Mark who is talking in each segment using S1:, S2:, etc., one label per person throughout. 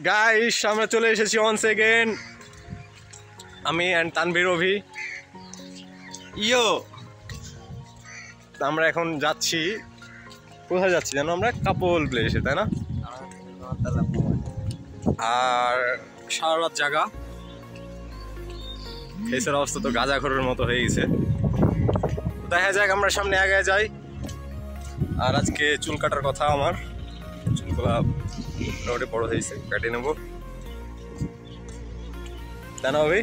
S1: Guys আমরা চলে এসেছি ওয়ান্স এগেন, আমি অ্যান্ড তানভীর অভি। ইয়ো, আমরা এখন যাচ্ছি, কোথায় যাচ্ছি জানো? আমরা কাপল প্লেসে, তাই না? আর সারা রাত জায়গা, ফেসের অবস্থা তো গাঁজাখোরের মতো হয়ে গেছে। দেখা যাক, আমরা সামনে আগে যাই। আর আজকে চুল কাটার কথা, আমার চুলগুলা মোটামুটি বড় হয়েছে, কাটিয়ে নেবো, তাই না ভাই?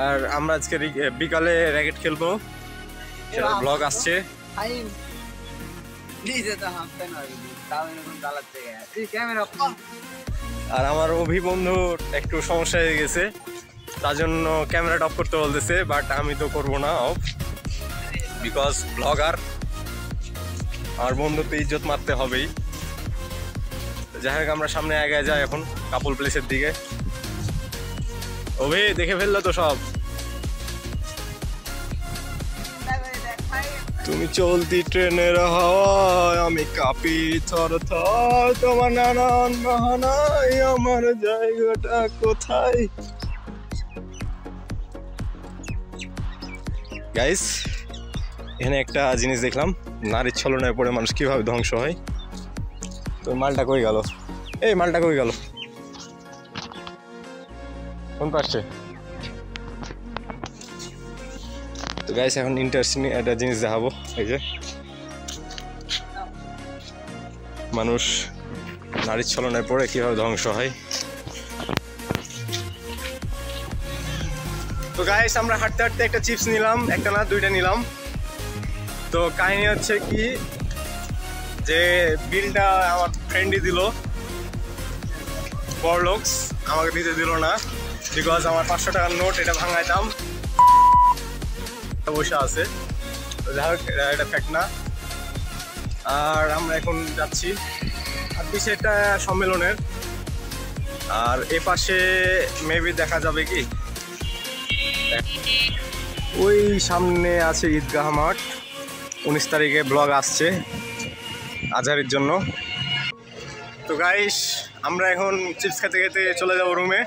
S1: আর আমরা আজকে বিকালে র্যাকেট খেলবো, সেটা ব্লগ আসছে। আর আমার অভি বন্ধুর একটু সমস্যা হয়ে গেছে, তার জন্য ক্যামেরাটা অফ করতে বলতেছে, বাট আমি তো করবো না অফ, বিকজ ব্লগার, আমার বন্ধু তো ইজ্জত মারতে হবেই। যাই হোক, আমরা সামনে আগে যাই এখন কাপল প্লেসের দিকে। অভি দেখে ফেললো তো সব? তুমি চলতি ট্রেনের হাওয়ায়, আমি কাঁপি থর থর, তোমার নানান বাহানায়, আমার জায়গাটা কোথায়? গাইস, এখানে একটা জিনিস দেখলাম, নারীর ছলনায় পড়ে মানুষ কিভাবে ধ্বংস হয়। তো মালটা কই গেল? এই মালটা কই গেল? কোন পাশে? তো গাইস, এখন ইন্টারেস্টিং একটা জিনিস দেখাবো। এই যে মানুষ নারীর ছলনায় পড়ে কিভাবে ধ্বংস হয়। তো গাইস, আমরা হাঁটতে হাঁটতে একটা চিপস নিলাম, একটা না দুইটা নিলাম। তো কাহিনী হচ্ছে কি, যে বিলটা আমার ফ্রেন্ডই দিল, বড়লোকস, আমাকে দিতে দিল না, বিকজ আমার 500 টাকার নোট এটা ভাঙাইতাম বসে আছে। তো যাই হোক, এটা ফ্যাক্ট না। আর আমরা এখন যাচ্ছি, আর পিছিয়ে একটা সম্মেলনের, আর এ পাশে মেবি দেখা যাবে কি, ওই সামনে আছে ঈদগাহ মাঠ। 19 তারিখে ব্লগ আসছে আজহারের জন্য। তো গাইস, আমরা এখন চিপস খেতে খেতে চলে যাব রুমে।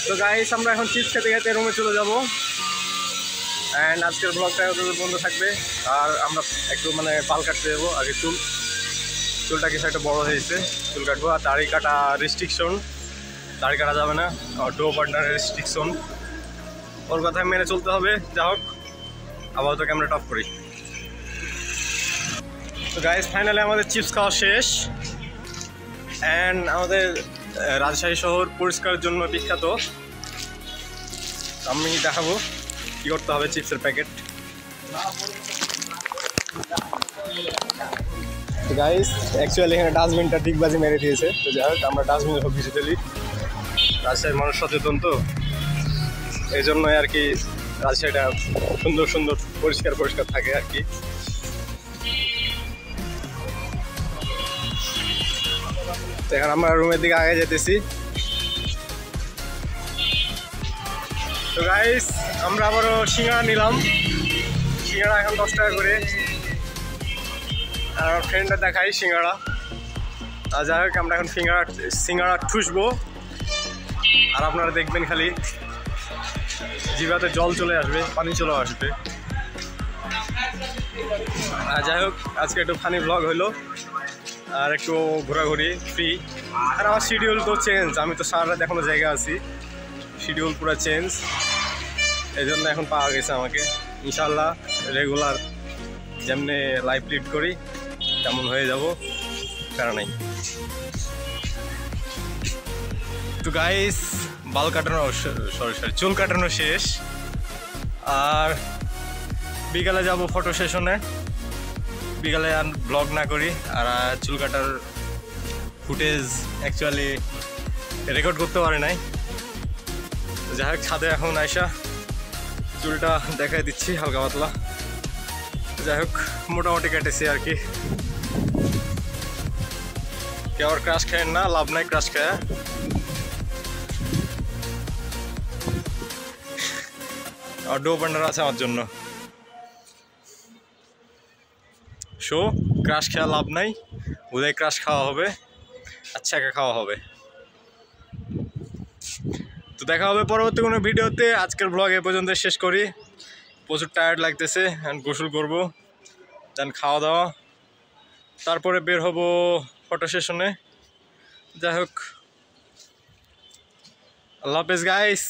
S1: তো গাইস, আমরা এখন চিপস খেতে খেতে রুমে চলে যাব, অ্যান্ড আজকের ব্লগটা বন্ধ থাকবে। আর আমরা একটু পাল কাটতে যাবো, আগে চুলটা কিছু একটা বড় হয়েছে, চুল কাটবো। আর দাড়ি কাটা রেস্ট্রিকশন, দাড়ি কাটা যাবে না, ডো পার্টনার রেস্ট্রিকশন, ওর কথা মেনে চলতে হবে। যা হোক, আপাতত ক্যামেরাটা অফ করি। তো গাইস, ফাইনালি আমাদের চিপস খাওয়া শেষ, অ্যান্ড আমাদের রাজশাহী শহর পরিষ্কারের জন্য বিখ্যাত। আমি দেখাবো কী করতে হবে চিপসের প্যাকেট। তো গাইস, অ্যাকচুয়ালি এখানে ডাস্টবিনটা ঠিকবাজি মেরে দিয়েছে। তো যাই হোক, আমরা ডাস্টবিনে সব কিছু ফেলি। রাজশাহীর মানুষ সচেতন, তো এই জন্যই আর কি রাজশাহীটা সুন্দর সুন্দর পরিষ্কার পরিষ্কার থাকে আর কি। তো এখন আমরা রুমের দিকে আগে যেতেছি। তো গাইস, আমরা আবারও সিঙ্গাড়া নিলাম, সিঙ্গাড়া এখন 10 টাকা করে। আর আমার ফ্রেন্ডটা দেখাই সিঙ্গাড়া। আর যাই হোক, আমরা এখন সিঙ্গাড়া ঠুসবো, আর আপনারা দেখবেন খালি জিভাতে জল চলে আসবে, পানি চলে আসবে। আর যাই হোক, আজকে একটু ফানি ব্লগ হইলো, আর একটু ঘোরাঘুরি ফ্রি। আর আমার শিডিউল তো চেঞ্জ, আমি তো সারা রাত এখনো জায়গা আছি, শিডিউল পুরো চেঞ্জ, এই জন্য এখন পাওয়া গেছে আমাকে। ইনশাল্লাহ রেগুলার যেমনি লাইফ লিড করি তেমন হয়ে যাব, কারণ নাই। তো গাইস, বাল কাটানো, সরি চুল কাটানো শেষ, আর বিকালে যাব ফটো সেশনে। বিকালে আর ব্লগ না করি, আর চুল কাটার ফুটেজ অ্যাকচুয়ালি রেকর্ড করতে পারে নাই। যাই হোক, ছাদে এখন আইসা চুলটা দেখাই দিচ্ছি হালকা পাতলা। যাই হোক, মোটামুটি কেটেছি আর কি। কেউ আর ক্রাশ খায় না, লাভ নাই ক্রাশ খায়। আর ডো পার্টনার আছে আমার জন্য। সো ক্রাশ খেয়া লাভ নাই, উদয় ক্রাশ খাওয়া হবে, আচ্ছা খাওয়া হবে। তো দেখা হবে পরবর্তী কোনো ভিডিওতে। আজকের ব্লগ এ পর্যন্ত শেষ করি। প্রচুর টায়ার্ড লাগতেছে, গোসল করবো, দেন খাওয়া দাওয়া, তারপরে বের হব ফটো সেশনে। যাই হোক, আল্লাহ হাফেজ গাইস।